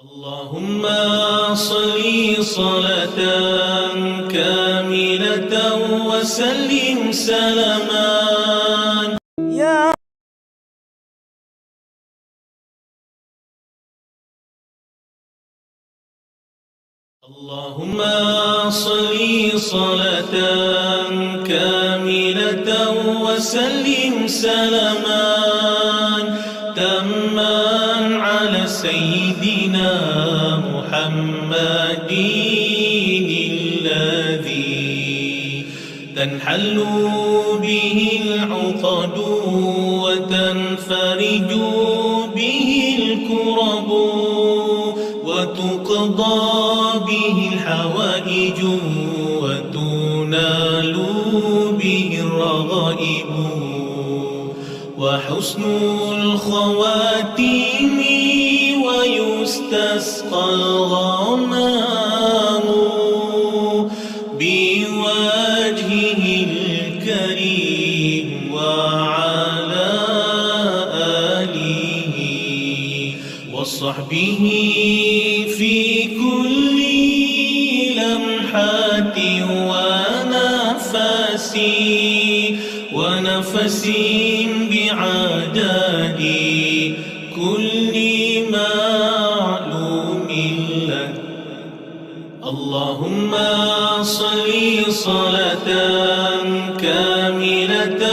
اللهم صل صلاة كاملة وسلم سلاما يا اللهم صل صلاة كاملة وسلم سلاما تاما على سيدنا محمد الذي تنحل به العقد وتنفرج به الكرب وتقضى به الحوائج وتنال به الرغائب وحسن الخواتيم ويستسقى الغمام بوجهه الكريم وعلى آله وصحبه في كل لمحة ونفس بعدد كل معلوم لك اللهم صل صلاة كاملة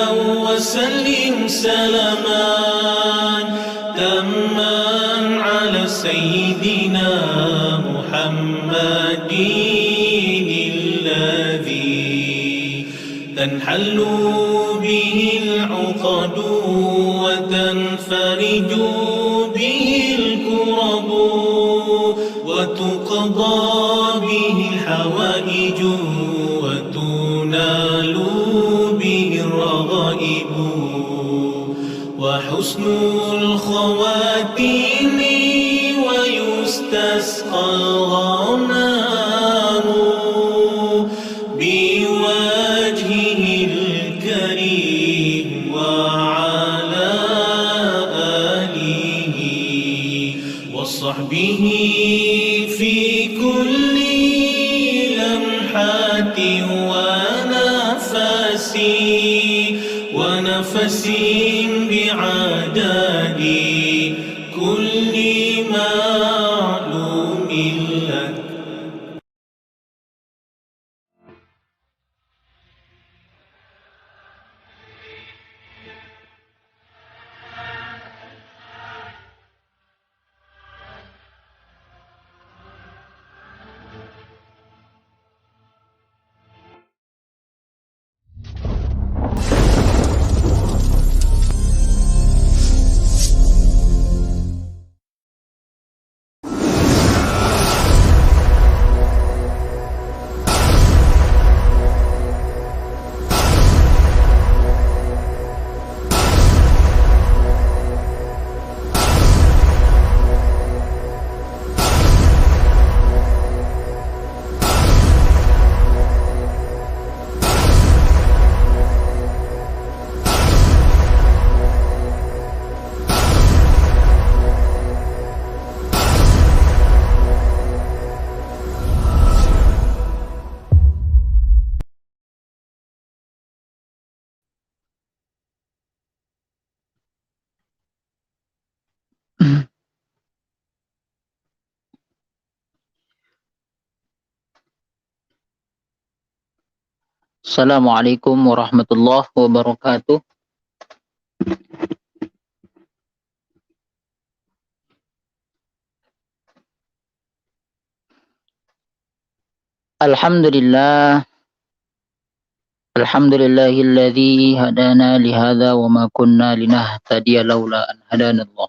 وسلم سلاما تاما على سيدنا محمد الذي تنحل به العقد وتنفرج به الكرب وتقضى به الحوائج وتنال به الرغائب وحسن الخواتيم ويستسقى الغمام بوجهه الكريم وعلى آله وصحبه في كل لمحة ونفس بعدد كل معلوم لك Assalamualaikum warahmatullahi wabarakatuh. Alhamdulillahilladzi hadana lihadza wa ma kunna linahtadiya laula an hadanallah.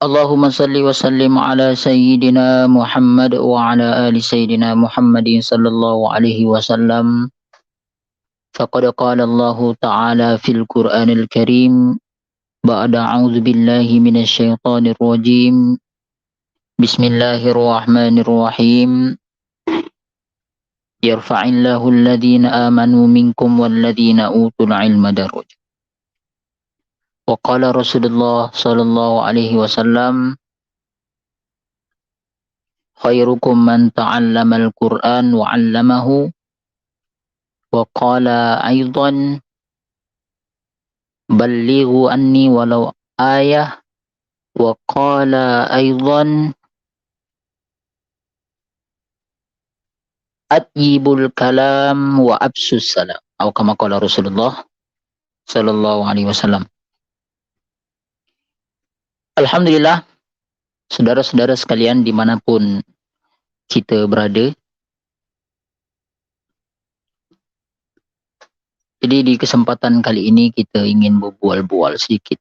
Allahumma salli wa sallim ala sayyidina Muhammad wa ala ali sayyidina Muhammadin sallallahu alaihi wasallam. Faqad qala Allah ta'ala fil Qur'anil Karim ba'da a'udzu billahi minasy syaithanir rajim. Bismillahirrahmanirrahim. Yarfa'illahu alladhina amanu minkum walladhina utul ilma darajat. Wa qala Rasulullah sallallahu alaihi wasallam, khairukum man ta'allama al-Qur'an wa 'allamahu. Wa qala aidan, ballighu anni walau ayah. Wa qala aidan, atyibul kalam wa absus salam. Atau kama qala Rasulullah sallallahu alaihi wasallam. Alhamdulillah, saudara-saudara sekalian dimanapun kita berada. Jadi di kesempatan kali ini kita ingin berbual-bual sedikit,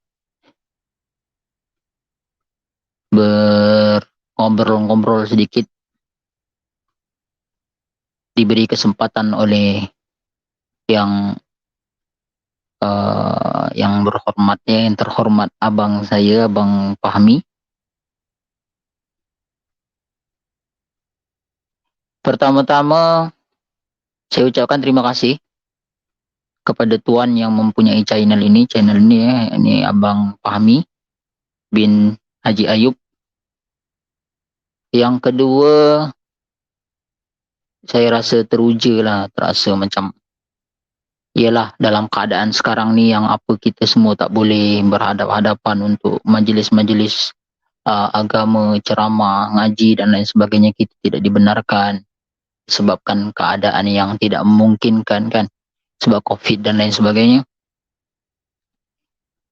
ngobrol sedikit, diberi kesempatan oleh yang berhormatnya, yang terhormat abang saya, Abang Fahmi. Pertama-tama saya ucapkan terima kasih kepada Tuan yang mempunyai channel ini ini Abang Fahmi bin Haji Ayub. Yang kedua, saya rasa terasa macam ialah dalam keadaan sekarang ni yang apa kita semua tak boleh berhadap-hadapan untuk majlis-majlis agama, ceramah, ngaji dan lain sebagainya, kita tidak dibenarkan sebabkan keadaan yang tidak memungkinkan kan, sebab COVID dan lain sebagainya.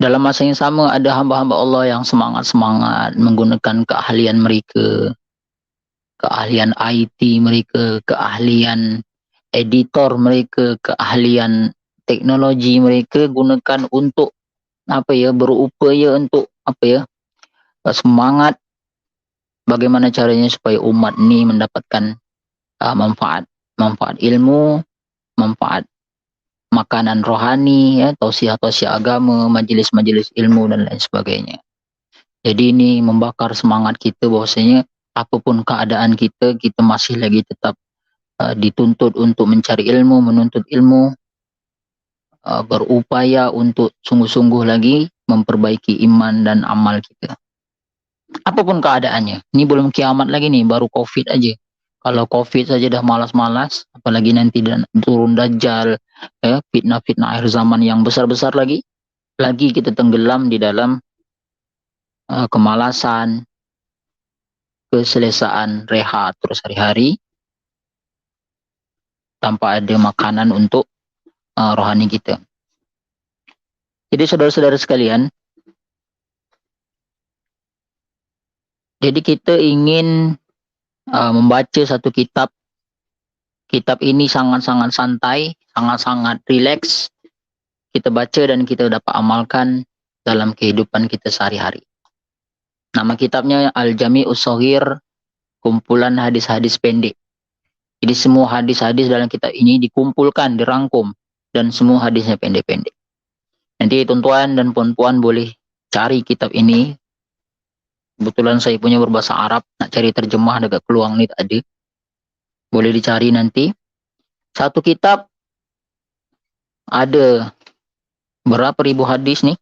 Dalam masa yang sama ada hamba-hamba Allah yang semangat-semangat menggunakan keahlian mereka, keahlian IT mereka, keahlian editor mereka, keahlian teknologi mereka, gunakan untuk berupaya untuk semangat bagaimana caranya supaya umat ni mendapatkan manfaat ilmu, manfaat makanan rohani, tausiah-tausiah agama, majlis-majlis ilmu dan lain sebagainya. Jadi ini membakar semangat kita bahwasanya apapun keadaan kita masih lagi tetap dituntut untuk mencari ilmu, menuntut ilmu, berupaya untuk sungguh-sungguh lagi memperbaiki iman dan amal kita. Apapun keadaannya, ini belum kiamat lagi nih, baru COVID aja. Kalau COVID saja dah malas-malas, apalagi nanti turun Dajjal, fitnah-fitnah akhir zaman yang besar-besar lagi kita tenggelam di dalam kemalasan, keselesaan, rehat terus hari-hari tanpa ada makanan untuk rohani kita. Jadi saudara-saudara sekalian, jadi kita ingin membaca satu kitab. Kitab ini sangat-sangat santai, sangat-sangat rileks. Kita baca dan kita dapat amalkan dalam kehidupan kita sehari-hari. Nama kitabnya Al-Jami'us Shaghir, kumpulan hadis-hadis pendek. Jadi semua hadis-hadis dalam kitab ini dikumpulkan, dirangkum, dan semua hadisnya pendek-pendek. Nanti tuan-tuan dan puan-puan boleh cari kitab ini. Kebetulan saya punya berbahasa Arab, nak cari terjemah dekat peluang ni tak ada. Boleh dicari nanti. Satu kitab ada berapa ribu hadis ni?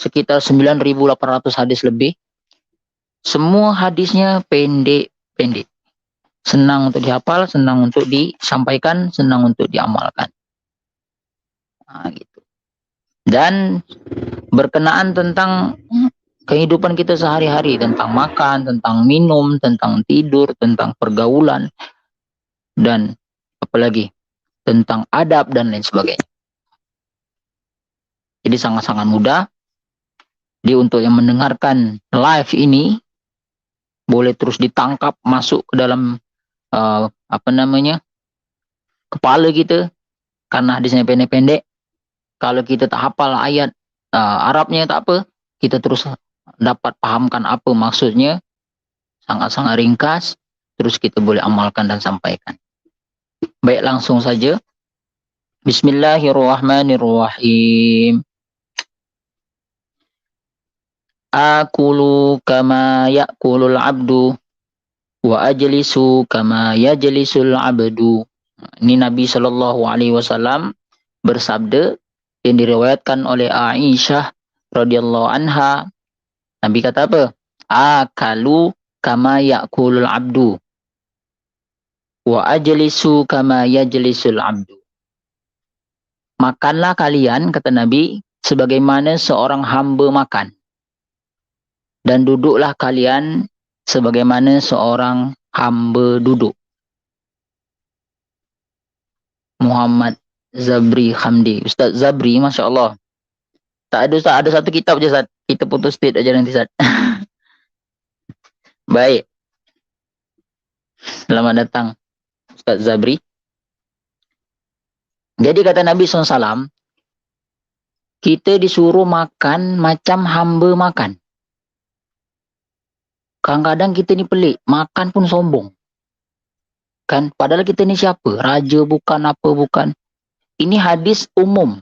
Sekitar 9.800 hadis lebih. Semua hadisnya pendek-pendek. Senang untuk dihafal, senang untuk disampaikan, senang untuk diamalkan. Gitu. Dan berkenaan tentang kehidupan kita sehari-hari, tentang makan, tentang minum, tentang tidur, tentang pergaulan, dan apalagi tentang adab dan lain sebagainya. Jadi sangat-sangat mudah. Jadi untuk yang mendengarkan live ini boleh terus ditangkap masuk ke dalam kepala kita, karena hadisnya pendek-pendek. Kalau kita tak hafal ayat Arabnya tak apa, kita terus dapat pahamkan apa maksudnya, sangat-sangat ringkas, terus kita boleh amalkan dan sampaikan. Baik, langsung saja. Bismillahirrahmanirrahim. Akulu kama ya'kulul abdu wa ajlisu kama yajlisul abdu. Ini Nabi SAW bersabda, yang diriwayatkan oleh Aisyah radhiyallahu anha. Nabi kata apa? Akalu kama ya'kulul abdu wa ajlisu kama yajlisul abdu. Makanlah kalian, kata Nabi, sebagaimana seorang hamba makan. Dan duduklah kalian sebagaimana seorang hamba duduk. Muhammad Zabri Hamdi. Ustaz Zabri, Masya Allah. Tak ada Ustaz, ada satu kitab je Ustaz. Kita putus state aja nanti Ustaz. Baik. Selamat datang Ustaz Zabri. Jadi kata Nabi SAW, kita disuruh makan macam hamba makan. Kadang-kadang kita ni pelik, makan pun sombong. Kan? Padahal kita ni siapa? Raja bukan, apa bukan. Ini hadis umum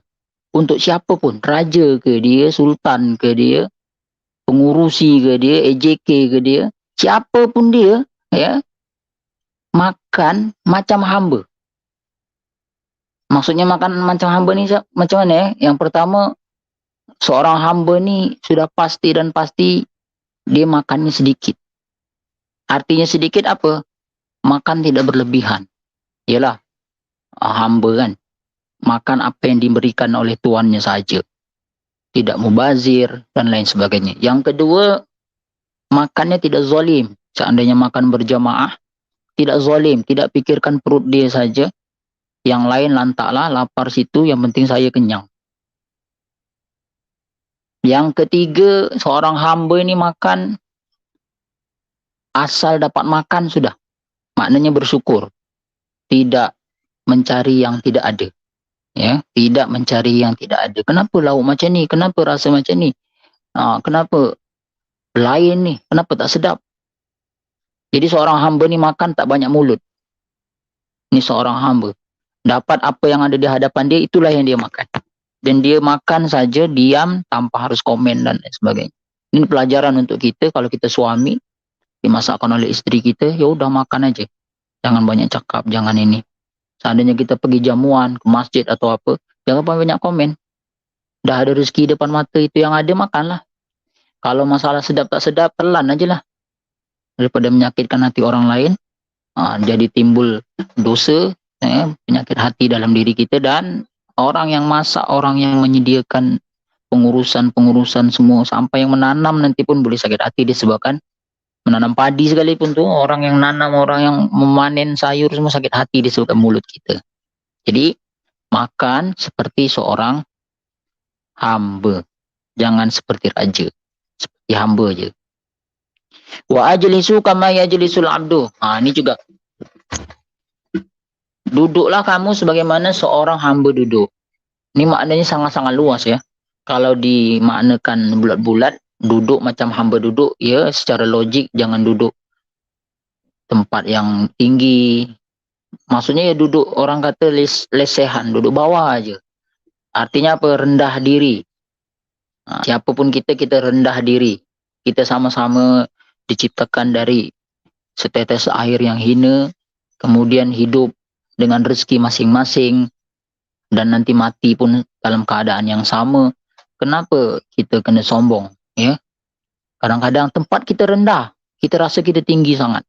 untuk siapa pun. Raja ke dia, sultan ke dia, pengurusi ke dia, AJK ke dia. Siapa pun dia, ya, makan macam hamba. Maksudnya makan macam hamba ni macam mana ya? Yang pertama, seorang hamba ni sudah pasti dan pasti dia makannya sedikit. Artinya sedikit apa? Makan tidak berlebihan. Yalah, hamba kan. Makan apa yang diberikan oleh tuannya saja. Tidak mubazir dan lain sebagainya. Yang kedua, makannya tidak zalim. Seandainya makan berjamaah, tidak zalim, tidak pikirkan perut dia saja. Yang lain lantaklah, lapar situ, yang penting saya kenyang. Yang ketiga, seorang hamba ini makan, asal dapat makan sudah. Maknanya bersyukur. Tidak mencari yang tidak ada. Ya, tidak mencari yang tidak ada. Kenapa lauk macam ni? Kenapa rasa macam ni? Kenapa lain ni? Kenapa tak sedap? Jadi seorang hamba ni makan tak banyak mulut. Ni seorang hamba. Dapat apa yang ada di hadapan dia, itulah yang dia makan. Dan dia makan saja, diam, tanpa harus komen dan lain sebagainya. Ini pelajaran untuk kita, kalau kita suami, dimasakkan oleh isteri kita, ya udah makan aja. Jangan banyak cakap, jangan ini. Seandainya kita pergi jamuan, ke masjid atau apa, jangan banyak komen. Dah ada rezeki depan mata, itu yang ada, makanlah. Kalau masalah sedap tak sedap, telan aja lah. Daripada menyakitkan hati orang lain, jadi timbul dosa, penyakit hati dalam diri kita, dan orang yang masak, orang yang menyediakan pengurusan semua, sampai yang menanam nanti pun boleh sakit hati disebabkan menanam padi sekalipun tuh, orang yang nanam, orang yang memanen sayur semua sakit hati disebabkan mulut kita. Jadi makan seperti seorang hamba, jangan seperti raja, seperti hamba aja. Wa ajlisu kama yajlisul abdu. Ini juga. Duduklah kamu sebagaimana seorang hamba duduk. Ini maknanya sangat-sangat luas ya. Kalau dimaknakan bulat-bulat, duduk macam hamba duduk, ya secara logik jangan duduk tempat yang tinggi. Maksudnya ya duduk, orang kata lesehan, duduk bawah aja. Artinya apa? Rendah diri. Siapapun kita rendah diri. Kita sama-sama diciptakan dari setetes air yang hina, kemudian hidup dengan rezeki masing-masing, dan nanti mati pun dalam keadaan yang sama. Kenapa kita kena sombong? Ya, kadang-kadang tempat kita rendah, kita rasa kita tinggi sangat.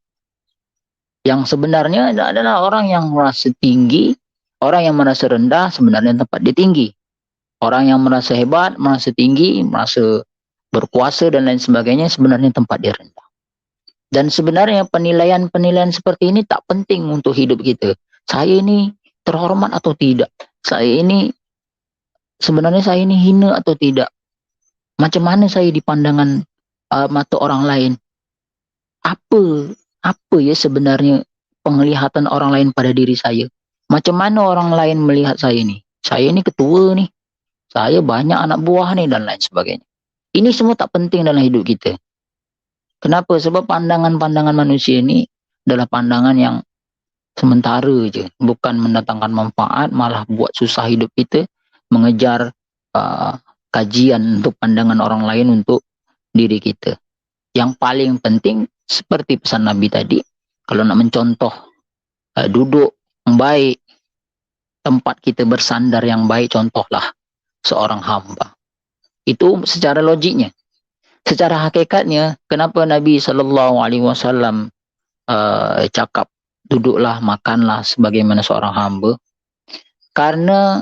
Yang sebenarnya adalah orang yang merasa tinggi, orang yang merasa rendah, sebenarnya tempat dia tinggi. Orang yang merasa hebat, merasa tinggi, merasa berkuasa dan lain sebagainya, sebenarnya tempat dia rendah. Dan sebenarnya penilaian-penilaian seperti ini tak penting untuk hidup kita. Saya ini terhormat atau tidak? Sebenarnya saya ini hina atau tidak? Macam mana saya di pandangan mata orang lain? Apa ya sebenarnya penglihatan orang lain pada diri saya? Macam mana orang lain melihat saya ini? Saya ini ketua nih. Saya banyak anak buah nih dan lain sebagainya. Ini semua tak penting dalam hidup kita. Kenapa? Sebab pandangan-pandangan manusia ini adalah pandangan yang sementara je. Bukan mendatangkan manfaat, malah buat susah hidup kita. Mengejar kajian untuk pandangan orang lain untuk diri kita. Yang paling penting, seperti pesan Nabi tadi, kalau nak mencontoh duduk yang baik, tempat kita bersandar yang baik, contohlah seorang hamba. Itu secara logiknya. Secara hakikatnya, kenapa Nabi SAW cakap duduklah, makanlah sebagaimana seorang hamba? Karena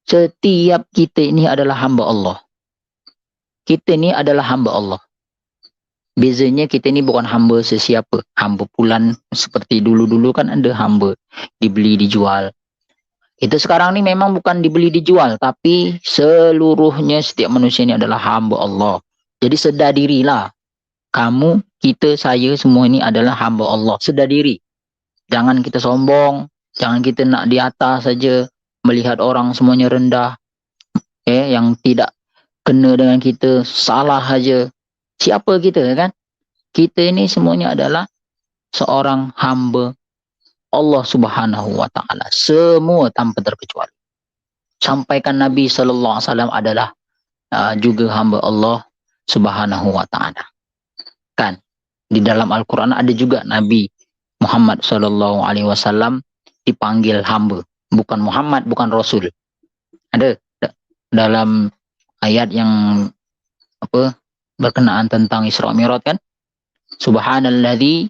setiap kita ini adalah hamba Allah. Kita ini adalah hamba Allah. Bezanya kita ni bukan hamba sesiapa. Hamba pulan seperti dulu-dulu kan ada hamba dibeli dijual. Itu sekarang ni memang bukan dibeli dijual, tapi seluruhnya setiap manusia ni adalah hamba Allah. Jadi sedar dirilah. Kamu, kita, saya semua ini adalah hamba Allah. Sedar diri. Jangan kita sombong, jangan kita nak di atas saja, melihat orang semuanya rendah. Yang tidak kena dengan kita salah saja. Siapa kita kan? Kita ini semuanya adalah seorang hamba Allah Subhanahu wa taala, semua tanpa terkecuali. Sampaikan Nabi sallallahu alaihi wasallam adalah juga hamba Allah Subhanahu wa taala. Kan di dalam Al-Qur'an ada juga Nabi Muhammad sallallahu alaihi wasallam dipanggil hamba, bukan Muhammad, bukan Rasul. Ada dalam ayat yang berkenaan tentang Isra Mi'raj kan? Subhanalladzi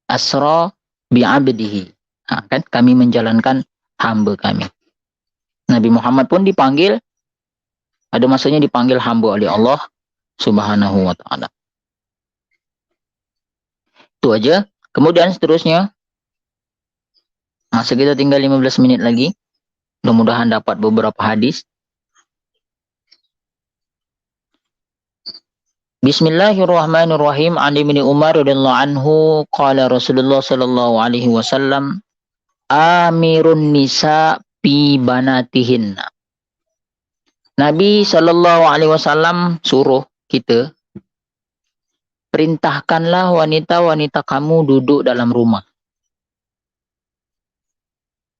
asra bi'abdihi. Kan kami menjalankan hamba kami. Nabi Muhammad pun dipanggil, ada masanya dipanggil hamba oleh Allah Subhanahu wa taala. Itu aja. Kemudian seterusnya, sekitar tinggal 15 menit lagi. Mudah-mudahan dapat beberapa hadis. Bismillahirrahmanirrahim. An Ibnu Umar radhiyallahu anhu qala Rasulullah sallallahu alaihi wasallam amirun nisa bi banatihinna. Nabi sallallahu alaihi wasallam suruh kita, perintahkanlah wanita-wanita kamu duduk dalam rumah.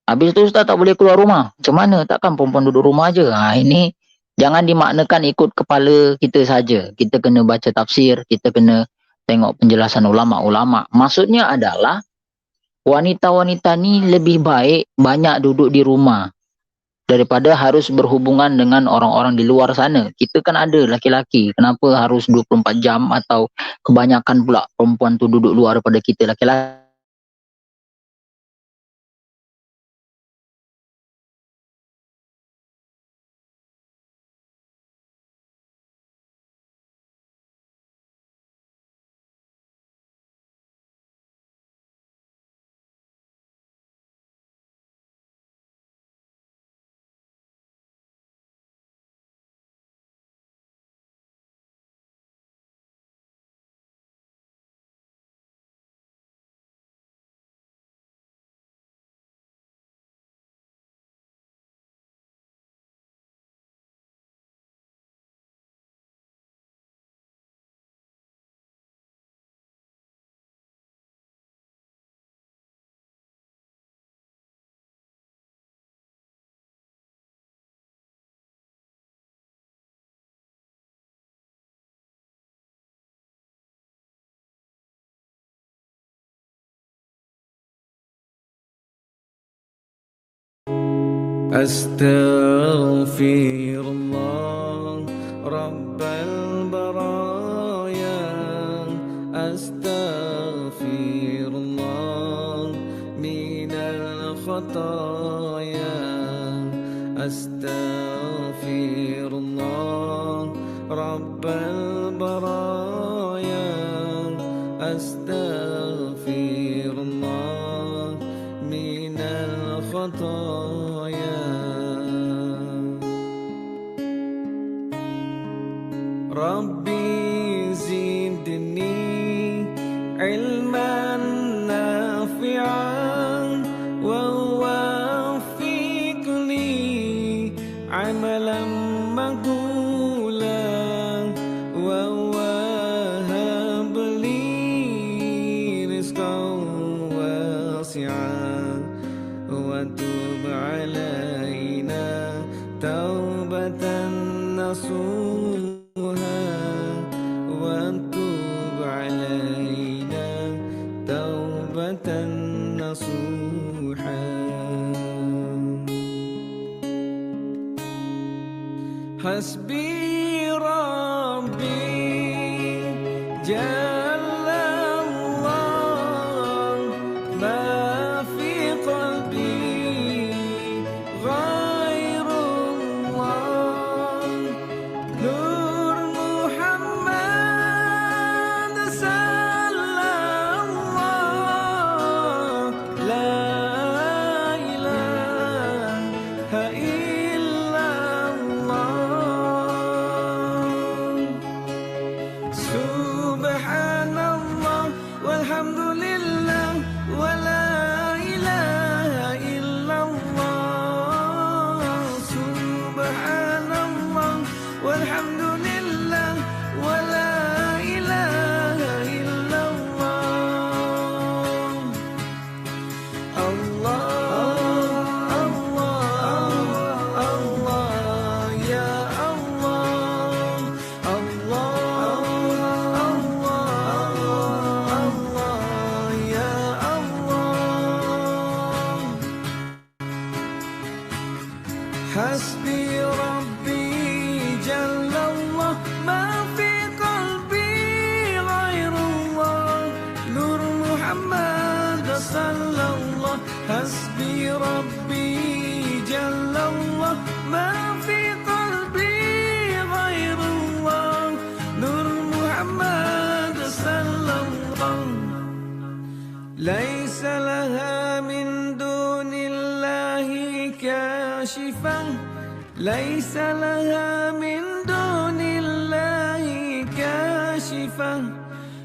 Habis itu Ustaz tak boleh keluar rumah. Macam mana? Takkan perempuan duduk rumah aja. Ini jangan dimaknakan ikut kepala kita saja. Kita kena baca tafsir, kita kena tengok penjelasan ulama-ulama. Maksudnya adalah wanita-wanita ni lebih baik banyak duduk di rumah daripada harus berhubungan dengan orang-orang di luar sana. Kita kan ada laki-laki. Kenapa harus 24 jam atau kebanyakan pula perempuan tu duduk luar daripada kita laki-laki? أستغفر الله رب البرايا أستغفر الله من الخطايا أستغفر الله رب البرايا أستغفر الله من الخطايا ربي زدني علما نافعا ووفقني عملا مقبولا ووهب لي رزقا واسعا وتب علينا توبة نصوحا وتب علينا توبة نصوحا حسبي ربي جل الله ما في قلبي غير الله نور محمد صلى الله لا إله إلا الله سبحان الله والحمد لله ولا إله إلا الله سبحان الله والحمد لله ولا إله إلا الله الله الله الله يا الله الله الله يا الله حسبي ربي جل الله ما في قلبي غير الله نور محمد صلى الله حسبي ربي جل الله ما في قلبي غير الله نور محمد صلى الله ليس لها من دون الله كاشفة ليس لها من دون الله كاشفة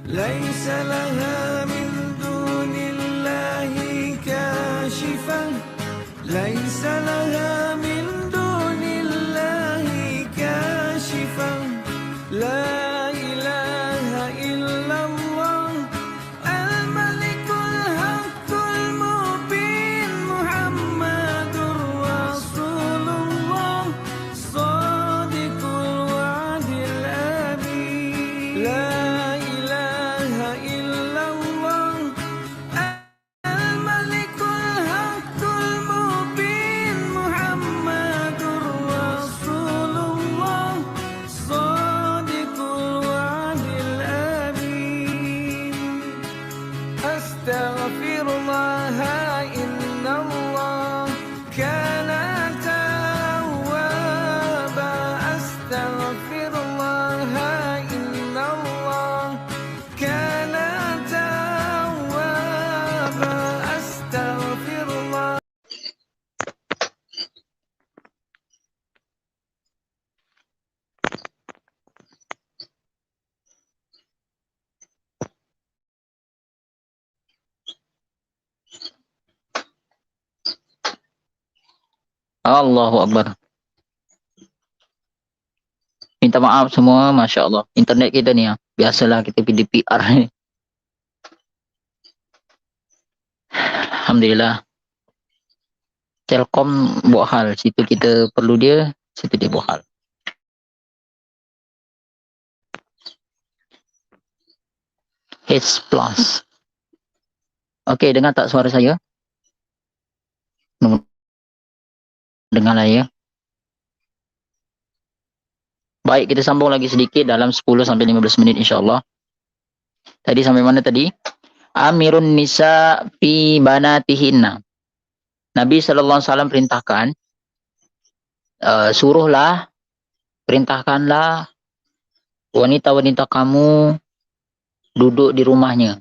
ليس لها من دون الله كاشفة ليس لها من دون الله كاشفة لا إله إلا الله الملك الحق المبين محمد رسول الله صادق الوعد الأمين لا إله إلا الله الملك الحق المبين محمد رسول الله صادق الوعد الأمين أستغفر الله إن الله كان توابا أستغفر الله إن الله كان توابا أستغفر الله Allahu Akbar. Minta maaf semua, Masya Allah. Internet kita ni ya, biasalah kita PDPR ni. Alhamdulillah. Telkom buat hal, situ kita perlu dia, situ dia buat hal. H plus. Okey, dengar tak suara saya? Dengarlah ya. Baik, kita sambung lagi sedikit dalam 10-15 minit insyaAllah. Tadi sampai mana tadi? Amirun nisa fi banatihinna. Nabi SAW perintahkan, suruhlah, perintahkanlah wanita-wanita kamu duduk di rumahnya.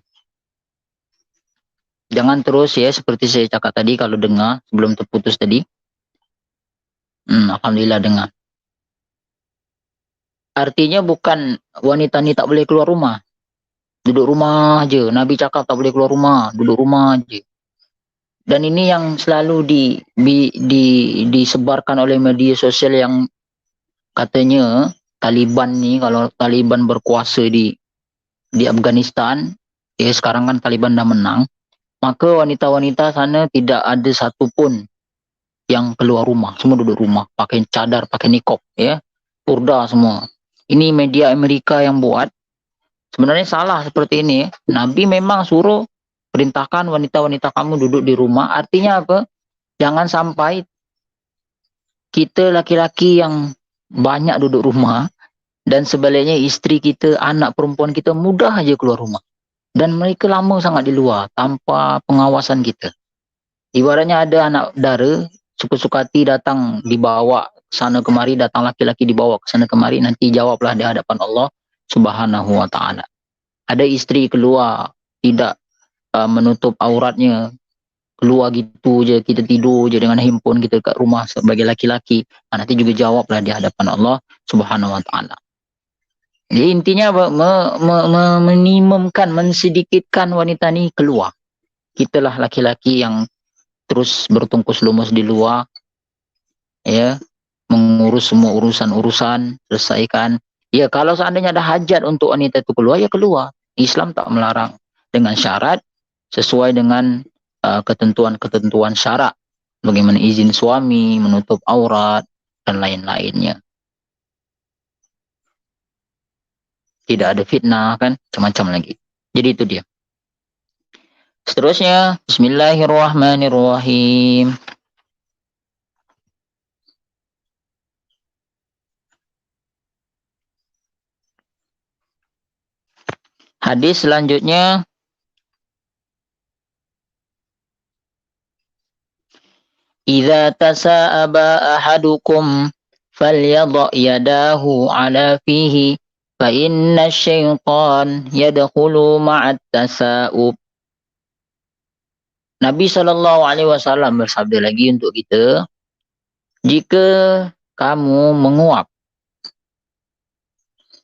Jangan terus ya, seperti saya cakap tadi, kalau dengar sebelum terputus tadi. Alhamdulillah dengar. Artinya bukan wanita ni tak boleh keluar rumah. Duduk rumah aje. Nabi cakap tak boleh keluar rumah, duduk rumah aje. Dan ini yang selalu disebarkan oleh media sosial yang katanya Taliban ni, kalau Taliban berkuasa di Afghanistan, ya sekarang kan Taliban dah menang, maka wanita-wanita sana tidak ada satu pun yang keluar rumah, semua duduk rumah, pakai cadar, pakai niqab, ya, purda semua. Ini media Amerika yang buat. Sebenarnya salah seperti ini. Nabi memang suruh perintahkan wanita-wanita kamu duduk di rumah. Artinya apa? Jangan sampai kita laki-laki yang banyak duduk rumah, dan sebaliknya isteri kita, anak perempuan kita mudah aja keluar rumah. Dan mereka lama sangat di luar tanpa pengawasan kita. Ibaratnya ada anak dara, suka-suka hati datang dibawa sana kemari, datang laki-laki dibawa ke sana kemari, nanti jawablah di hadapan Allah Subhanahu wa taala. Ada isteri keluar tidak menutup auratnya, keluar gitu je, kita tidur je dengan handphone kita kat rumah sebagai laki-laki, nanti juga jawablah di hadapan Allah Subhanahu wa taala. Jadi intinya minimumkan, mensedikitkan wanita ni keluar. Kitalah laki-laki yang terus bertungkus lumus di luar, ya, mengurus semua urusan-urusan, selesaikan. Ya, kalau seandainya ada hajat untuk wanita itu keluar, ya keluar. Islam tak melarang, dengan syarat sesuai dengan ketentuan-ketentuan syarak. Bagaimana izin suami, menutup aurat, dan lain-lainnya. Tidak ada fitnah, kan, macam-macam lagi. Jadi itu dia. Seterusnya, Bismillahirrahmanirrahim. Hadis selanjutnya, Idza tasa'aba ahadukum falyadha yadahu ala fihi fa inna syaitan yadkhulu ma'at tasa'ub. Nabi SAW bersabda lagi untuk kita, jika kamu menguap,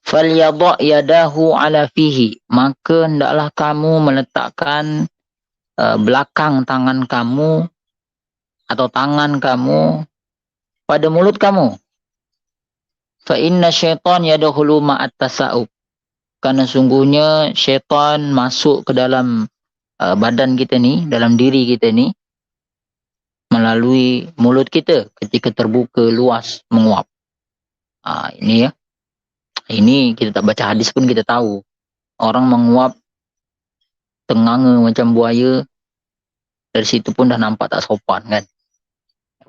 falyadha yadahu ala fihi, maka hendaklah kamu meletakkan belakang tangan kamu atau tangan kamu pada mulut kamu. Fa inna syaitan yadkhulu ma'at tasa'ub. Karena sungguhnya syaitan masuk ke dalam badan kita ni, dalam diri kita ni, melalui mulut kita ketika terbuka luas menguap. Ini ya. Ini kita tak baca hadis pun kita tahu. Orang menguap tenganga macam buaya, dari situ pun dah nampak tak sopan, kan.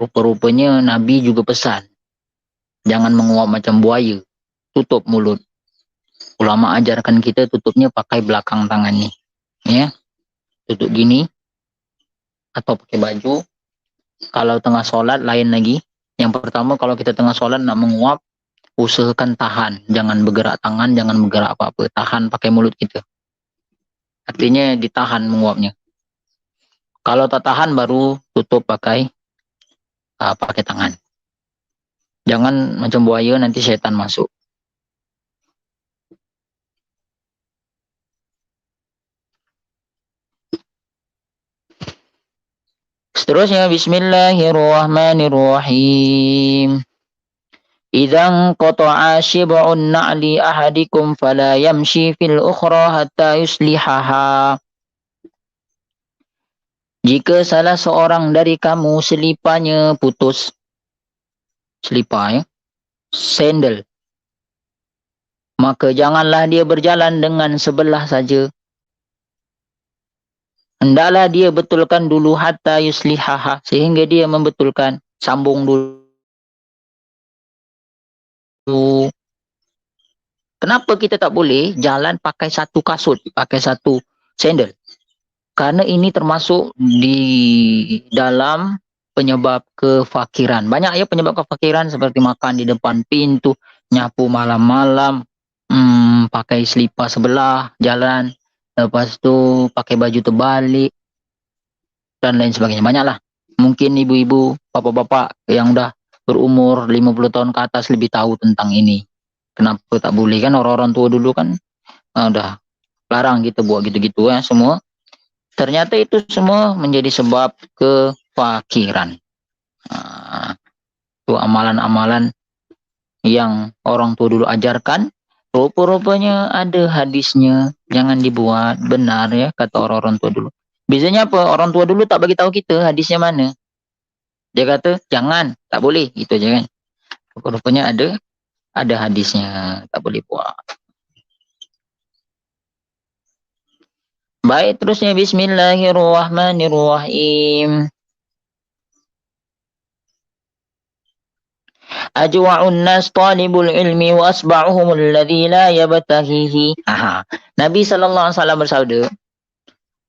Rupa-rupanya Nabi juga pesan, jangan menguap macam buaya, tutup mulut. Ulama ajarkan kita tutupnya pakai belakang tangan ni, ya, tutup gini atau pakai baju. Kalau tengah solat lain lagi. Yang pertama, kalau kita tengah solat nak menguap, usahakan tahan, jangan bergerak tangan, jangan bergerak apa-apa, tahan pakai mulut kita. Artinya ditahan menguapnya. Kalau tak tahan baru tutup pakai tangan. Jangan macam buaya, nanti syaitan masuk. Seterusnya, Bismillahirrahmanirrahim. Idzan qata'a shib'un na'li ahadikum fala yamshi fil ukhra hatta yuslihaha. Jika salah seorang dari kamu selipanya putus, selipar ya, sandal, maka janganlah dia berjalan dengan sebelah saja. Hendaklah dia betulkan dulu hatta yuslihaha, sehingga dia membetulkan, sambung dulu. Kenapa kita tak boleh jalan pakai satu kasut, pakai satu sandal? Karena ini termasuk di dalam penyebab kefakiran. Banyak ya penyebab kefakiran, seperti makan di depan pintu, nyapu malam-malam, pakai selipar sebelah jalan, lepas tu pakai baju terbalik, dan lain sebagainya. Banyaklah. Mungkin ibu-ibu, bapak-bapak yang dah berumur 50 tahun ke atas lebih tahu tentang ini. Kenapa tak boleh, kan orang-orang tua dulu kan dah larang kita buat gitu-gitu ya semua. Ternyata itu semua menjadi sebab kefakiran. Itu amalan-amalan yang orang tua dulu ajarkan. Rupa-rupanya ada hadisnya, jangan dibuat, benar ya kata orang-orang tua dulu. Biasanya apa? Orang tua dulu tak bagi tahu kita hadisnya mana. Dia kata jangan, tak boleh, gitu aja kan. Rupa-rupanya ada hadisnya, tak boleh buat. Baik, terusnya Bismillahirrahmanirrahim. Ajwa'un nas talibul ilmi wa asba'uhum alladhi la yabtahihi. Nabi sallallahu alaihi wasallam bersabda,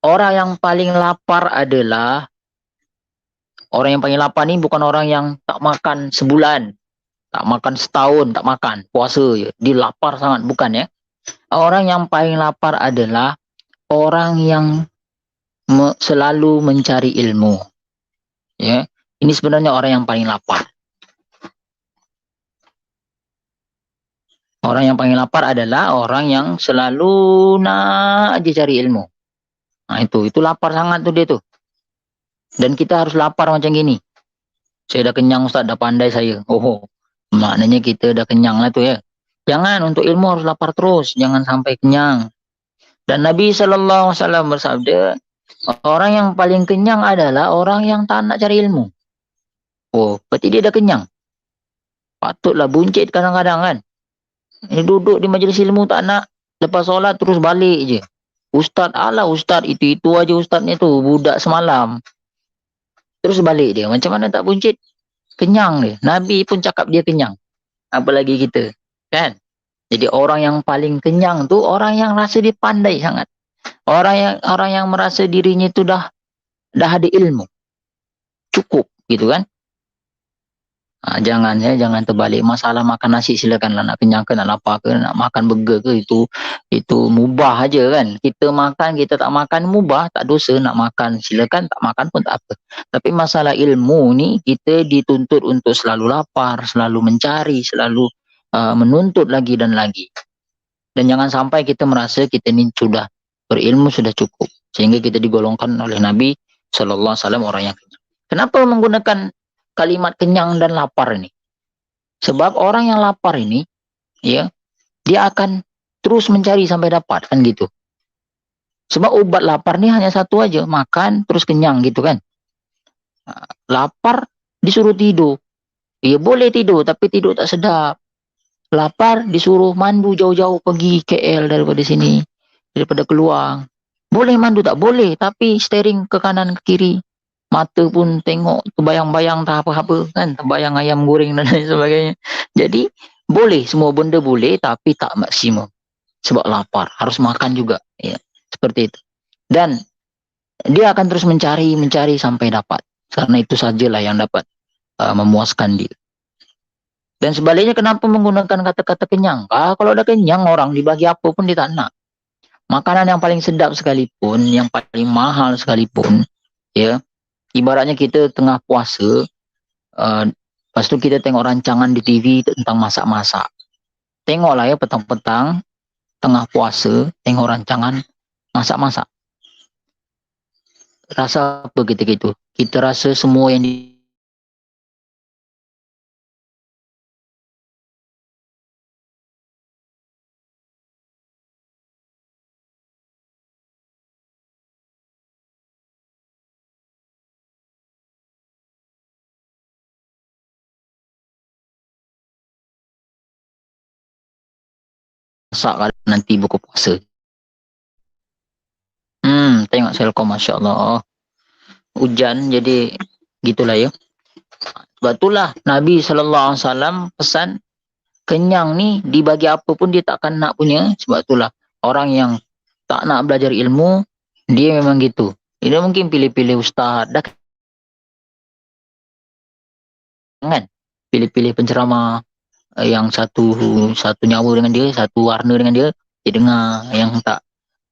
orang yang paling lapar adalah orang yang paling lapar ni bukan orang yang tak makan sebulan, tak makan setahun, tak makan, puasa je. Dia lapar sangat, bukan ya. Orang yang paling lapar adalah orang yang selalu mencari ilmu. Ya, ini sebenarnya orang yang paling lapar. Orang yang paling lapar adalah orang yang selalu nak aja cari ilmu. Nah itu lapar sangat tuh dia tuh. Dan kita harus lapar macam gini. Saya dah kenyang Ustaz, dah pandai saya. Oh, maknanya kita dah kenyang lah tuh ya. Jangan, untuk ilmu harus lapar terus, jangan sampai kenyang. Dan Nabi SAW bersabda, orang yang paling kenyang adalah orang yang tak nak cari ilmu. Oh, berarti dia dah kenyang. Patutlah buncit kadang-kadang kan. Ini duduk di majlis ilmu tak nak, lepas solat terus balik je. Ustaz, Ustaz, itu aja Ustaznya tu, budak semalam. Terus balik dia, macam mana tak buncit? Kenyang dia. Nabi pun cakap dia kenyang. Apalagi kita, kan? Jadi orang yang paling kenyang tu orang yang rasa dia pandai sangat. Orang yang merasa dirinya tu dah ada ilmu. Cukup gitu kan? Jangan terbalik. Masalah makan nasi silakanlah, nak kenyang ke, nak lapar ke, nak makan burger ke, itu mubah aja kan. Kita makan, kita tak makan mubah, tak dosa. Nak makan silakan, tak makan pun tak apa. Tapi masalah ilmu ni kita dituntut untuk selalu lapar, selalu mencari, selalu menuntut lagi dan lagi. Dan jangan sampai kita merasa kita ni sudah berilmu, sudah cukup, sehingga kita digolongkan oleh Nabi sallallahu alaihi wasallam orang yang kenyang. Kenapa menggunakan kalimat kenyang dan lapar ini? Sebab orang yang lapar ini, ya, dia akan terus mencari sampai dapat, kan gitu. Sebab obat lapar ni hanya satu aja, makan terus kenyang gitu kan. Lapar disuruh tidur, ya boleh tidur tapi tidur tak sedap. Lapar disuruh mandu jauh-jauh pergi KL daripada sini, daripada Keluang. Boleh mandu tak? Boleh, tapi steering ke kanan ke kiri. Mata pun tengok terbayang-bayang tak apa-apa kan, terbayang ayam goreng dan lain sebagainya. Jadi boleh, semua benda boleh tapi tak maksimum. Sebab lapar, harus makan juga, ya. Seperti itu. Dan dia akan terus mencari sampai dapat. Karena itu sajalah yang dapat memuaskan dia. Dan sebaliknya, kenapa menggunakan kata-kata kenyang? Kalau udah kenyang, orang dibagi apa pun dia tak nak. Makanan yang paling sedap sekalipun, yang paling mahal sekalipun, ya, ibaratnya kita tengah puasa, lepas tu kita tengok rancangan di TV tentang masak-masak. Tengoklah ya petang-petang, tengah puasa, tengok rancangan masak-masak. Rasa apa kita gitu? Kita rasa semua yang masak nanti buka puasa. Tengok Selcom, Masya Allah. Hujan, jadi gitulah ya. Sebab itulah Nabi SAW pesan, kenyang ni dibagi apa pun dia takkan nak punya. Sebab itulah orang yang tak nak belajar ilmu, dia memang gitu. Dia mungkin pilih-pilih ustaz, dah kan? Pilih-pilih penceramah yang satu nyawa dengan dia, satu warna dengan dia, dia dengar. Yang tak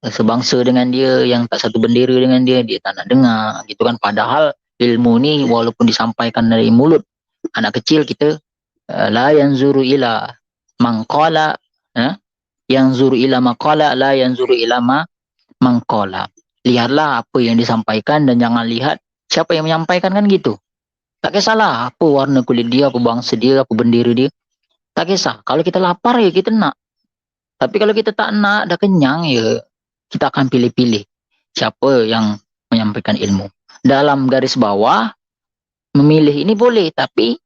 sebangsa dengan dia, yang tak satu bendera dengan dia, dia tak nak dengar gitu kan. Padahal ilmu ni walaupun disampaikan dari mulut anak kecil kita, la yanzuru ila maqala, yanzuru ila maqala, la yanzuru ila maqala. Lihatlah apa yang disampaikan dan jangan lihat siapa yang menyampaikan, kan gitu. Tak kisahlah apa warna kulit dia, apa bangsa dia, apa bendera dia, tak kisah. Kalau kita lapar ya kita nak. Tapi kalau kita tak nak, dah kenyang ya, kita akan pilih-pilih siapa yang menyampaikan ilmu. Dalam garis bawah, memilih ini boleh, tapi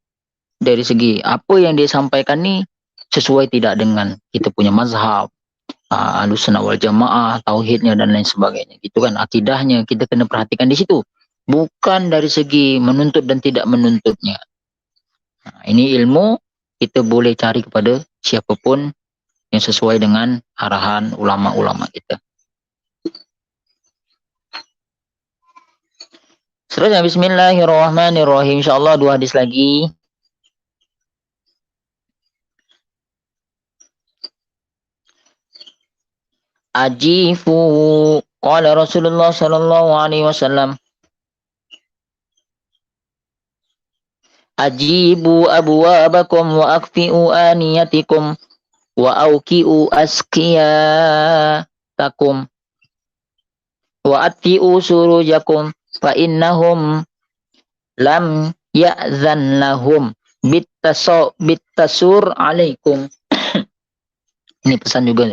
dari segi apa yang dia sampaikan ni sesuai tidak dengan kita punya mazhab, Ahlussunnah wal Jamaah, tauhidnya dan lain sebagainya. Gitu kan, akidahnya kita kena perhatikan di situ. Bukan dari segi menuntut dan tidak menuntutnya. Ini ilmu kita boleh cari kepada siapapun yang sesuai dengan arahan ulama-ulama kita. Seterusnya, bismillahirrahmanirrahim. InsyaAllah 2 hadis lagi. Ajifu qala Rasulullah sallallahu alaihi wasallam, ajibu abwabakum wa akfi'u aniyatikum wa auki'u askiyatakum wa atfi'u surujakum fa innahum lam ya'zan lahum bittasur alaikum. Ini pesan juga.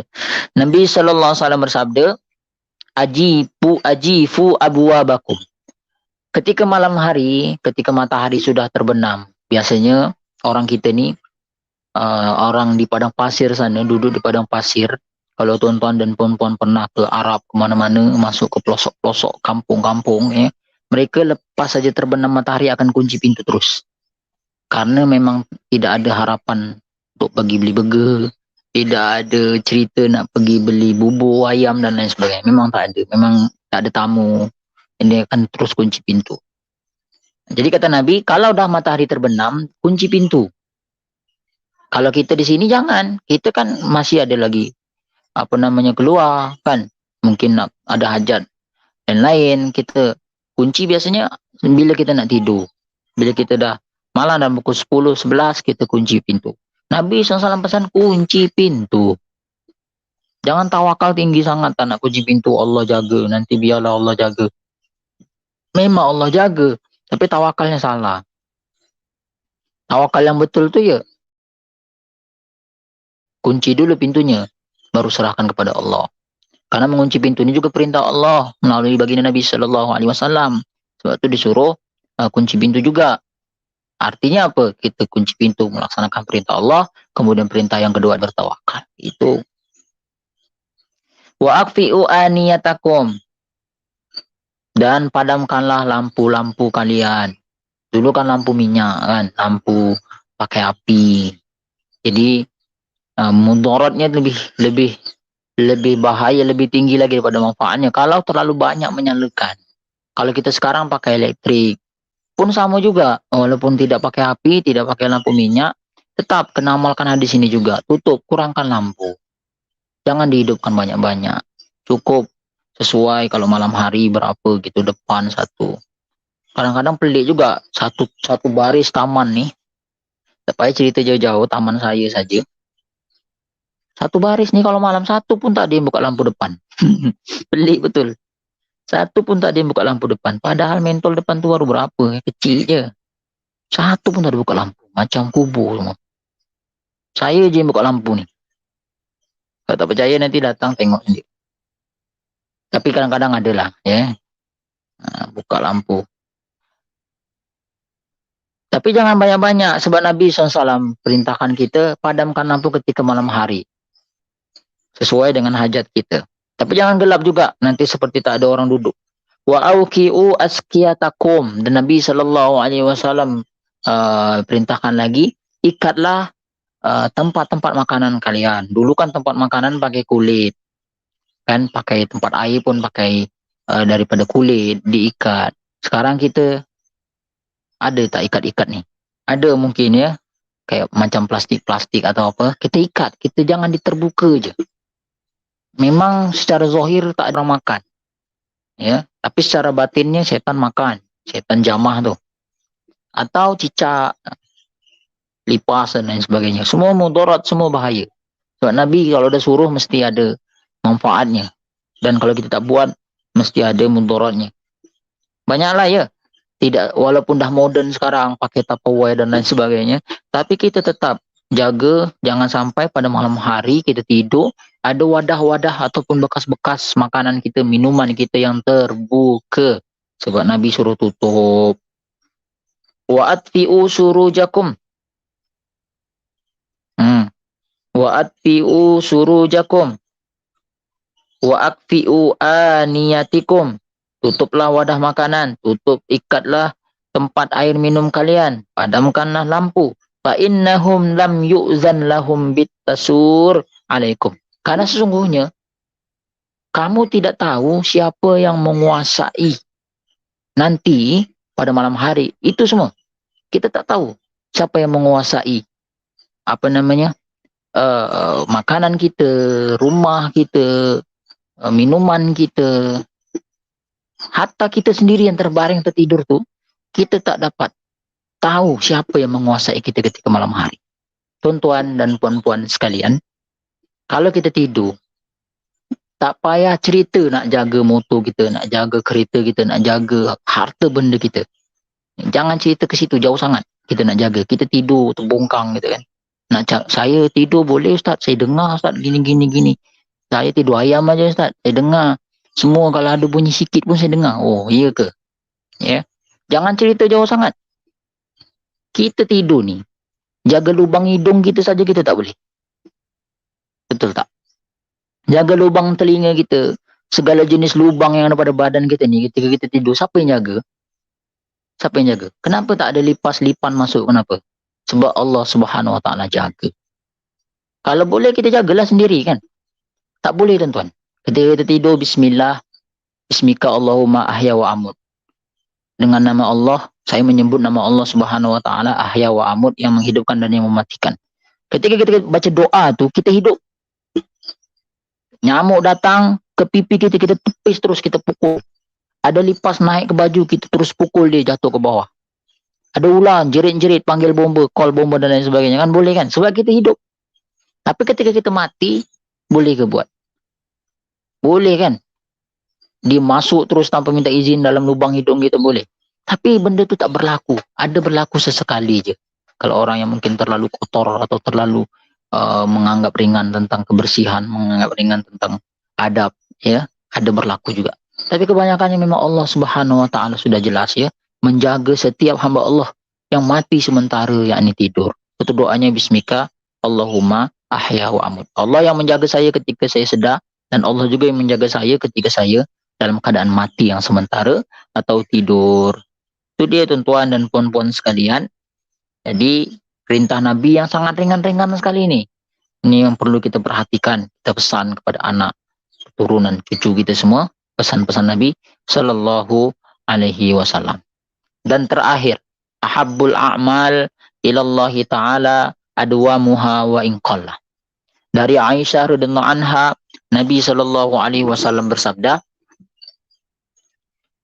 Nabi sallallahu alaihi wasallam bersabda, ajifu abwabakum. Ketika malam hari, ketika matahari sudah terbenam, biasanya orang kita ni orang di padang pasir sana, duduk di padang pasir. Kalau tuan-tuan dan puan-puan pernah ke Arab, kemana-mana, masuk ke pelosok-pelosok kampung-kampung, mereka lepas saja terbenam matahari akan kunci pintu terus. Karena memang tidak ada harapan untuk pergi beli burger, tidak ada cerita nak pergi beli bubur ayam dan lain sebagainya. Memang tak ada. Memang tak ada tamu. Ini akan terus kunci pintu. Jadi kata Nabi, kalau dah matahari terbenam, kunci pintu. Kalau kita di sini jangan. Kita kan masih ada lagi keluar kan. Mungkin nak ada hajat dan lain. Kita kunci biasanya bila kita nak tidur. Bila kita dah malam dalam pukul 10, 11 kita kunci pintu. Nabi SAW pesan kunci pintu. Jangan tawakal tinggi sangat tak nak kunci pintu. Allah jaga. Nanti biarlah Allah jaga. Memang Allah jaga. Tapi tawakalnya salah. Tawakal yang betul tu ya. Kunci dulu pintunya. Baru serahkan kepada Allah. Karena mengunci pintu ini juga perintah Allah. Melalui baginda Nabi SAW. Sebab itu disuruh kunci pintu juga. Artinya apa? Kita kunci pintu melaksanakan perintah Allah, kemudian perintah yang kedua bertawakal. Itu. Wa akfi'u aniyatakum. Dan padamkanlah lampu-lampu kalian. Dulu kan lampu minyak kan, lampu pakai api. Jadi mudaratnya lebih bahaya, lebih tinggi lagi daripada manfaatnya kalau terlalu banyak menyalakan. Kalau kita sekarang pakai elektrik pun sama juga, walaupun tidak pakai api, tidak pakai lampu minyak, tetap kena amalkan hadis ini juga. Tutup, kurangkan lampu. Jangan dihidupkan banyak-banyak. Cukup sesuai kalau malam hari berapa gitu, depan satu. Kadang-kadang pelik juga, satu baris taman nih. Supaya cerita jauh-jauh, taman saya saja. Satu baris nih kalau malam, satu pun tak ada yang buka lampu depan. Pelik betul. Satu pun tak ada yang buka lampu depan. Padahal mentol depan tu baru berapa? Kecil je. Satu pun tak ada buka lampu. Macam kubur semua. Saya je yang buka lampu ni. Kalau tak percaya nanti datang tengok sendiri. Tapi kadang-kadang adalah. Ya. Buka lampu. Tapi jangan banyak-banyak. Sebab Nabi SAW perintahkan kita padamkan lampu ketika malam hari. Sesuai dengan hajat kita. Tapi jangan gelap juga. Nanti seperti tak ada orang duduk. Wa auki'u askiyatakum. Dan Nabi SAW perintahkan lagi. Ikatlah tempat-tempat makanan kalian. Dulu kan tempat makanan pakai kulit. Kan pakai tempat air pun pakai daripada kulit. Diikat. Sekarang kita ada tak ikat-ikat ni? Ada mungkin ya. Kayak macam plastik-plastik atau apa. Kita ikat. Kita jangan diterbuka je. Memang secara zahir tak ada orang makan. Ya, tapi secara batinnya setan makan. Setan jamah tu. Atau cicak, lipas dan lain sebagainya. Semua mudarat, semua bahaya. Sebab Nabi kalau dah suruh mesti ada manfaatnya. Dan kalau kita tak buat, mesti ada mudaratnya. Banyaklah ya. Tidak, walaupun dah moden sekarang, pakai Tupperware dan lain sebagainya. Tapi kita tetap jaga, jangan sampai pada malam hari kita tidur, ada wadah-wadah ataupun bekas-bekas makanan kita, minuman kita yang terbuka. Sebab Nabi suruh tutup. Wa atfi'u surujakum. Wa atfi'u surujakum. Wa akfi'u aniyatikum. Tutuplah wadah makanan. Tutup, ikatlah tempat air minum kalian. Padamkanlah lampu. fa innahum lam yu'zan lahum bitasur alaikum. Karena sesungguhnya kamu tidak tahu siapa yang menguasai nanti pada malam hari. Itu semua. Kita tak tahu siapa yang menguasai apa namanya makanan kita, rumah kita, minuman kita, hatta kita sendiri yang terbaring tertidur tuh, kita tak dapat tahu siapa yang menguasai kita ketika malam hari. Tuan-tuan dan puan-puan sekalian, kalau kita tidur, tak payah cerita nak jaga motor kita, nak jaga kereta kita, nak jaga harta benda kita. Jangan cerita ke situ, jauh sangat kita nak jaga. Kita tidur terbongkang gitu kan. Saya tidur boleh Ustaz, saya dengar Ustaz gini. Saya tidur ayam aja Ustaz, saya dengar. Semua kalau ada bunyi sikit pun saya dengar. Oh, iya ke? Ya. Jangan cerita jauh sangat. Kita tidur ni, jaga lubang hidung kita saja kita tak boleh. Betul tak? Jaga lubang telinga kita, segala jenis lubang yang ada pada badan kita ni, ketika kita tidur, siapa yang jaga? Siapa yang jaga? Kenapa tak ada lipas-lipan masuk? Kenapa? Sebab Allah Subhanahu Wa Taala jaga. Kalau boleh kita jagalah sendiri kan? Tak boleh tuan-tuan. Ketika kita tidur, Bismillah, Bismika Allahumma ahya wa amut. Dengan nama Allah, saya menyebut nama Allah Subhanahu Wa Taala ahya wa amut, yang menghidupkan dan yang mematikan. Ketika kita baca doa tu, kita hidup. Nyamuk datang ke pipi kita, kita tepis terus, kita pukul. Ada lipas naik ke baju, kita terus pukul dia jatuh ke bawah. Ada ular jerit-jerit panggil bomba, call bomba dan lain sebagainya, kan boleh kan? Sebab kita hidup. Tapi ketika kita mati, boleh ke buat? Boleh kan? Dia masuk terus tanpa minta izin dalam lubang hidung kita, boleh. Tapi benda tu tak berlaku. Ada berlaku sesekali je. Kalau orang yang mungkin terlalu kotor atau terlalu menganggap ringan tentang kebersihan, menganggap ringan tentang adab, ya, ada berlaku juga. Tapi kebanyakannya memang Allah Subhanahu Wa Taala sudah jelas ya, menjaga setiap hamba Allah yang mati sementara, yakni tidur. Itu doanya Bismika Allahumma ahya wa amut. Allah yang menjaga saya ketika saya sedar, dan Allah juga yang menjaga saya ketika saya dalam keadaan mati yang sementara atau tidur. Itu dia tuan-tuan dan puan-puan sekalian. Jadi perintah Nabi yang sangat ringan-ringan sekali ini. Ini yang perlu kita perhatikan. Kita pesan kepada anak, keturunan, cucu kita semua. Pesan-pesan Nabi Sallallahu Alaihi Wasallam. Dan terakhir, ahabbul a'mal ilallahi ta'ala adwamuha wa inqallah. Dari Aisyah radhiyallahu anha, Nabi Sallallahu Alaihi Wasallam bersabda,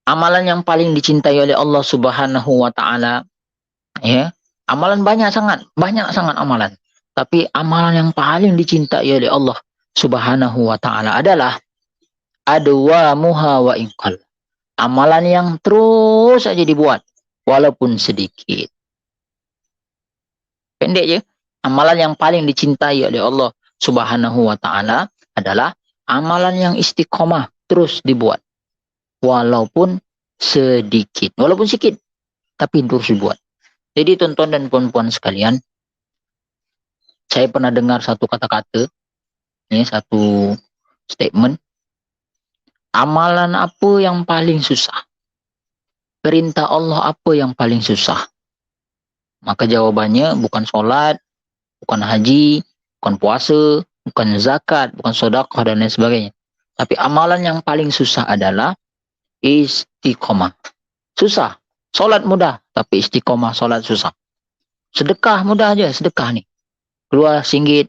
amalan yang paling dicintai oleh Allah Subhanahu Wa Taala, ya, amalan banyak sangat amalan. Tapi amalan yang paling dicintai oleh Allah Subhanahu Wa Taala adalah adwamuha wa inqal. Amalan yang terus saja dibuat walaupun sedikit. Pendek je. Amalan yang paling dicintai oleh Allah Subhanahu Wa Taala adalah amalan yang istiqomah terus dibuat walaupun sedikit, walaupun sedikit, tapi terus dibuat. Jadi tuan-tuan dan puan-puan sekalian, saya pernah dengar satu kata-kata, ini satu statement, amalan apa yang paling susah? Perintah Allah apa yang paling susah? Maka jawabannya bukan solat, bukan haji, bukan puasa, bukan zakat, bukan sedekah dan lain sebagainya. Tapi amalan yang paling susah adalah istiqomah. Susah. Solat mudah, tapi istiqomah solat susah. Sedekah mudah aja, sedekah ni. Keluar RM1,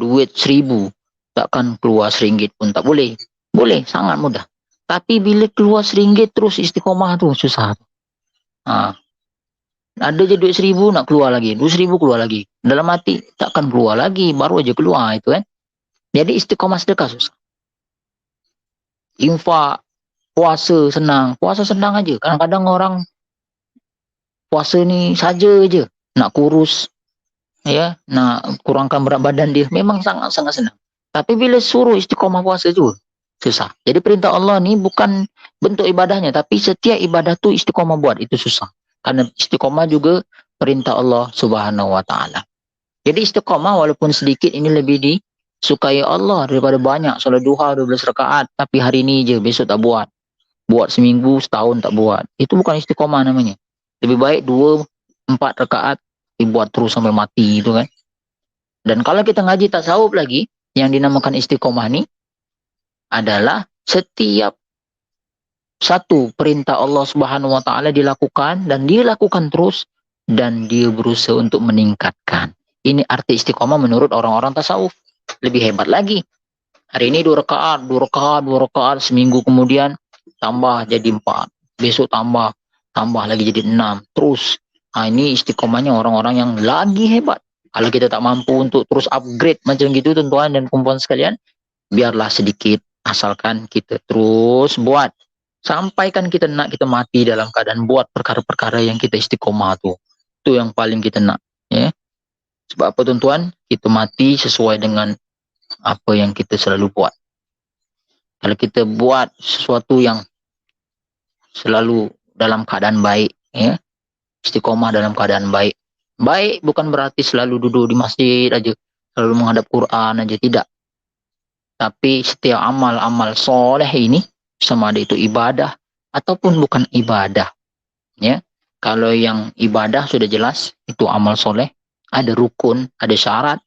duit RM1,000. Takkan keluar RM1 pun tak boleh. Boleh, sangat mudah. Tapi bila keluar RM1 terus istiqomah tu susah. Ada je duit RM1,000 nak keluar lagi. Duit RM1,000 keluar lagi. Dalam hati takkan keluar lagi, baru aja keluar itu kan. Jadi istiqomah sedekah susah. Infak, puasa senang. Puasa senang aja. Kadang-kadang orang puasa ni saja je nak kurus, ya, nak kurangkan berat badan dia, memang sangat-sangat senang. Tapi bila suruh istiqomah puasa tu susah. Jadi perintah Allah ni bukan bentuk ibadahnya, tapi setiap ibadah tu istiqomah buat itu susah. Karena istiqomah juga perintah Allah Subhanahu Wa Taala. Jadi istiqomah walaupun sedikit ini lebih disukai Allah daripada banyak solat duha 12 rakaat tapi hari ni je, besok tak buat. Buat seminggu, setahun tak buat. Itu bukan istiqomah namanya. Lebih baik 2, 4 rakaat dibuat terus sampai mati itu kan. Dan kalau kita ngaji tasawuf lagi, yang dinamakan istiqomah ini adalah setiap satu perintah Allah Subhanahu wa taala dilakukan dan dilakukan terus dan dia berusaha untuk meningkatkan. Ini arti istiqomah menurut orang-orang tasawuf. Lebih hebat lagi. Hari ini 2 rakaat, 2 rakaat, 2 rakaat, seminggu kemudian tambah jadi 4. Besok tambah lagi jadi 6. Terus. Nah, ini istiqomahnya orang-orang yang lagi hebat. Kalau kita tak mampu untuk terus upgrade macam gitu tuan-tuan dan perempuan sekalian, biarlah sedikit, asalkan kita terus buat. Sampaikan kita nak kita mati dalam keadaan buat perkara-perkara yang kita istiqomah tu. Itu yang paling kita nak. Ya. Sebab apa tuan-tuan? Kita mati sesuai dengan apa yang kita selalu buat. Kalau kita buat sesuatu yang selalu dalam keadaan baik, ya, istiqomah dalam keadaan baik. Baik bukan berarti selalu duduk di masjid aja, selalu menghadap Quran aja, tidak. Tapi setiap amal-amal soleh ini, sama ada itu ibadah ataupun bukan ibadah, ya. Kalau yang ibadah sudah jelas itu amal soleh, ada rukun, ada syarat,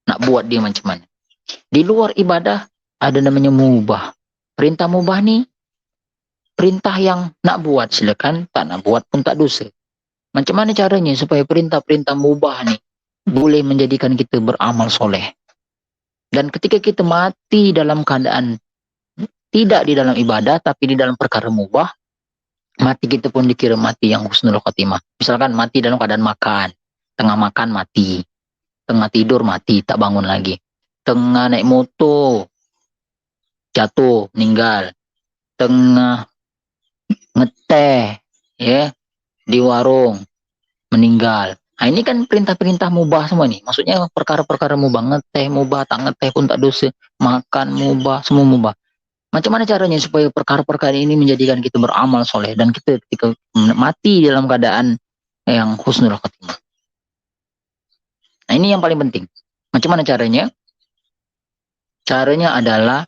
nak buat dia macam mana. Di luar ibadah ada namanya mubah. Perintah mubah nih, perintah yang nak buat silakan, tak nak buat pun tak dosa. Macam mana caranya supaya perintah-perintah mubah nih boleh menjadikan kita beramal soleh. Dan ketika kita mati dalam keadaan tidak di dalam ibadah tapi di dalam perkara mubah, mati kita pun dikira mati yang husnul khotimah. Misalkan mati dalam keadaan makan, tengah makan mati, tengah tidur mati, tak bangun lagi. Tengah naik motor, jatuh, meninggal. Tengah ngeteh, ya, di warung, meninggal. Nah, ini kan perintah-perintah mubah semua nih. Maksudnya perkara-perkara mubah, ngeteh mubah, tak ngeteh pun tak dosa. Makan mubah, semua mubah. Macam mana caranya supaya perkara-perkara ini menjadikan kita beramal soleh dan kita ketika mati dalam keadaan yang husnul khotimah. Nah, ini yang paling penting. Macam mana caranya? Caranya adalah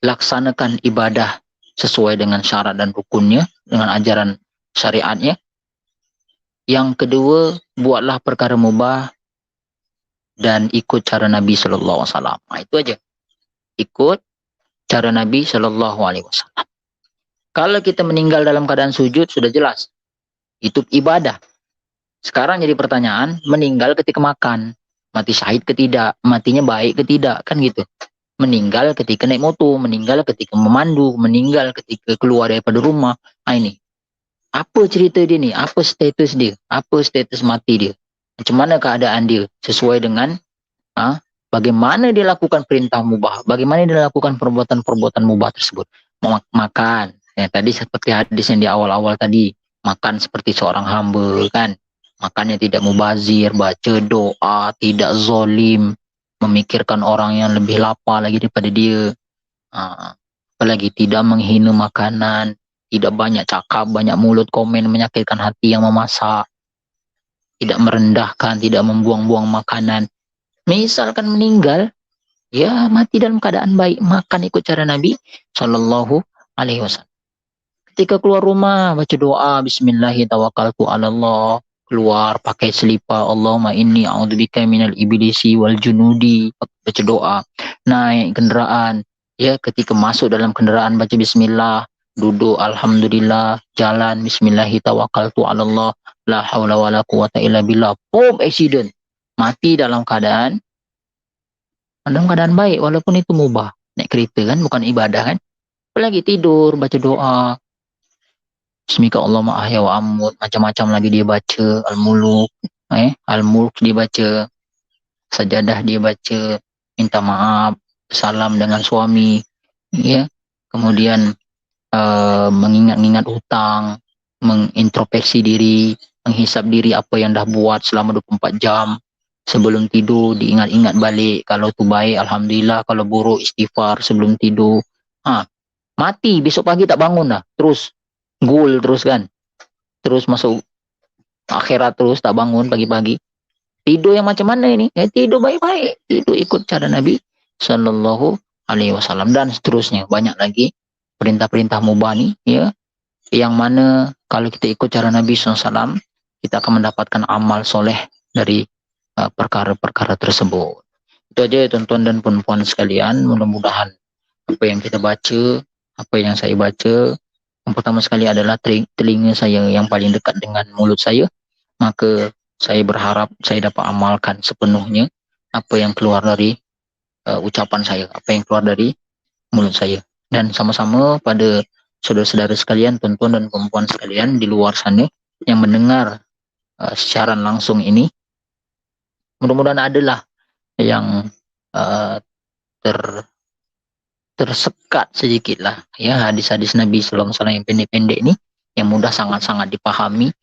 laksanakan ibadah sesuai dengan syarat dan rukunnya, dengan ajaran syariatnya. Yang kedua, buatlah perkara mubah dan ikut cara Nabi Sallallahu Alaihi Wasallam. Nah, itu aja. Ikut cara Nabi Sallallahu Alaihi Wasallam. Kalau kita meninggal dalam keadaan sujud, sudah jelas. Itu ibadah. Sekarang jadi pertanyaan, meninggal ketika makan. Mati syahid ke tidak? Matinya baik ke tidak? Kan gitu. Meninggal ketika naik motor, meninggal ketika memandu, meninggal ketika keluar daripada rumah. Nah, ini. Apa cerita dia ni? Apa status dia? Apa status mati dia? Macam mana keadaan dia? Sesuai dengan bagaimana dia lakukan perintah mubah? Bagaimana dia lakukan perbuatan-perbuatan mubah tersebut? Makan. Ya, tadi seperti hadis yang di awal-awal tadi. Makan seperti seorang hamba kan. Makannya tidak mubazir, baca doa, tidak zolim, memikirkan orang yang lebih lapar lagi daripada dia. Apalagi tidak menghina makanan, tidak banyak cakap, banyak mulut komen menyakitkan hati yang memasak, tidak merendahkan, tidak membuang-buang makanan. Misalkan meninggal, ya mati dalam keadaan baik, makan ikut cara Nabi Sallallahu Alaihi Wasallam. Ketika keluar rumah, baca doa, Bismillahirrahmanirrahim, tawakkaltu 'ala Allah. Keluar pakai selipar, Allahumma inni a'udzubika minal iblisi wal junudi, baca doa. Naik kenderaan, ya ketika masuk dalam kenderaan baca bismillah, duduk alhamdulillah, jalan bismillahirrahmanirrahim, tawakkaltu 'ala Allah, la haula wala quwata illa billah. Pom, accident. Mati dalam keadaan baik walaupun itu mubah. Naik kereta kan bukan ibadah kan. Apalagi tidur baca doa. Bismika Allahumma ahya wa amut, macam-macam lagi dia baca, al-muluk, al-mulk dia baca, sajadah dia baca, minta maaf, salam dengan suami, ya. Kemudian mengingat-ingat hutang, mengintrospeksi diri, menghisap diri apa yang dah buat selama 24 jam. Sebelum tidur diingat-ingat balik, kalau tu baik alhamdulillah, kalau buruk istighfar sebelum tidur. Mati besok pagi tak bangun dah, terus gul terus kan, terus masuk akhirat terus tak bangun pagi-pagi. Tidur yang macam mana ini? Tidur baik-baik, tidur ikut cara Nabi Sallallahu Alaihi Wasallam dan seterusnya. Banyak lagi perintah-perintah mubah ni, ya, yang mana kalau kita ikut cara Nabi SAW, kita akan mendapatkan amal soleh dari perkara-perkara tersebut. Itu aja ya tuan-tuan dan puan-puan sekalian. Mudah-mudahan apa yang kita baca, apa yang saya baca, yang pertama sekali adalah telinga saya yang paling dekat dengan mulut saya, maka saya berharap saya dapat amalkan sepenuhnya apa yang keluar dari ucapan saya, apa yang keluar dari mulut saya. Dan sama-sama pada saudara-saudara sekalian, tuan-tuan dan perempuan sekalian di luar sana yang mendengar siaran langsung ini, mudah-mudahan adalah yang tersekat sedikit lah ya hadis-hadis Nabi Sallallahu Alaihi Wasallam yang pendek-pendek ini, yang mudah sangat-sangat dipahami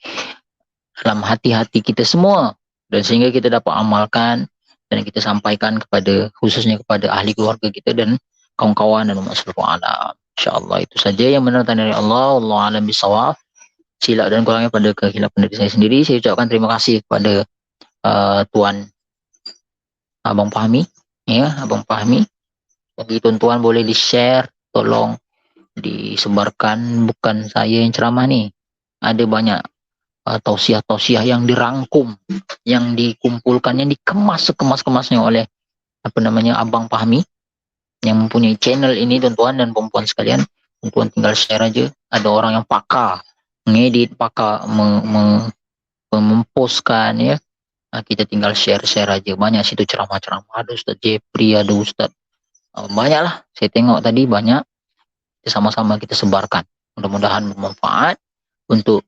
dalam hati-hati kita semua, dan sehingga kita dapat amalkan dan kita sampaikan kepada, khususnya kepada ahli keluarga kita dan kawan-kawan dan umat seluruh alam. InsyaAllah itu saja yang benar dari Allah. Allah alam bisawab. Silap dan kurangnya pada kehilapan dari saya sendiri. Saya ucapkan terima kasih kepada Tuan Abang Fahmi, ya Abang Fahmi. Bagi tuan-tuan boleh di-share, tolong disebarkan. Bukan saya yang ceramah nih, ada banyak tausiah-tausiah yang dirangkum, yang dikumpulkan, yang dikemas sekemas-kemasnya oleh Abang Fahmi yang mempunyai channel ini. Tuan-tuan dan perempuan sekalian, tuan-tuan tinggal share aja. Ada orang yang pakar ngedit, pakar mempostkan, ya. Kita tinggal share aja. Banyak situ ceramah-ceramah, ada Ustaz Jepri, ada Ustaz banyak lah, saya tengok tadi banyak. Sama-sama kita sebarkan, mudah-mudahan bermanfaat untuk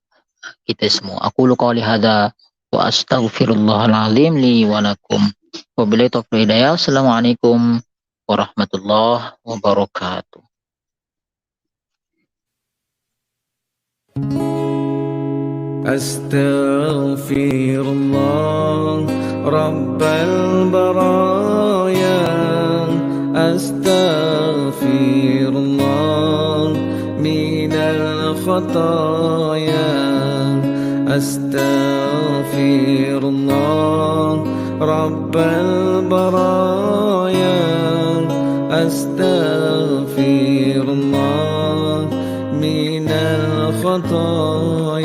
kita semua. Aku qouli hadza wa astaghfirullahal azim li wa lakum. Wabillahi taufiq hidayah. Assalamualaikum warahmatullahi wabarakatuh. Astaghfirullah Rabbal baraya, astaghfirullah minal khataya, astaghfirullah Rabbal baraya, astaghfirullah minal khataya.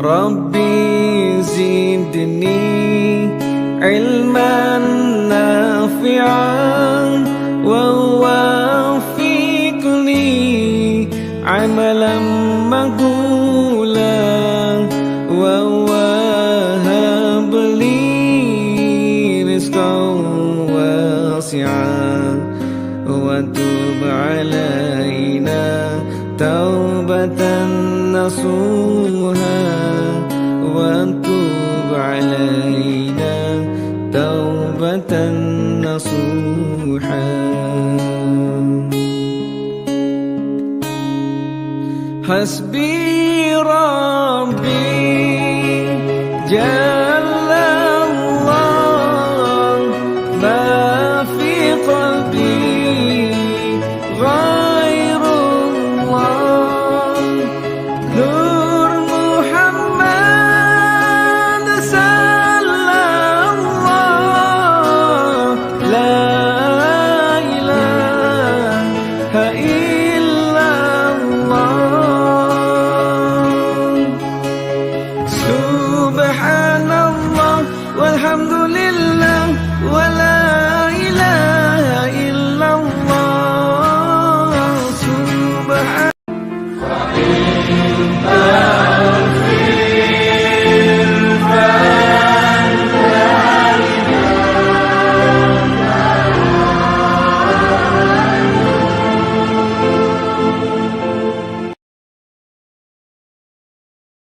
Rabbi zidni ilman nafi'an wa wafiqni amalan maqbulan wa wahab li rizqan wasi'an wa tub alaina taubatan nasuha wa tub alaina taubatan nasuha. Hasbi Rabbi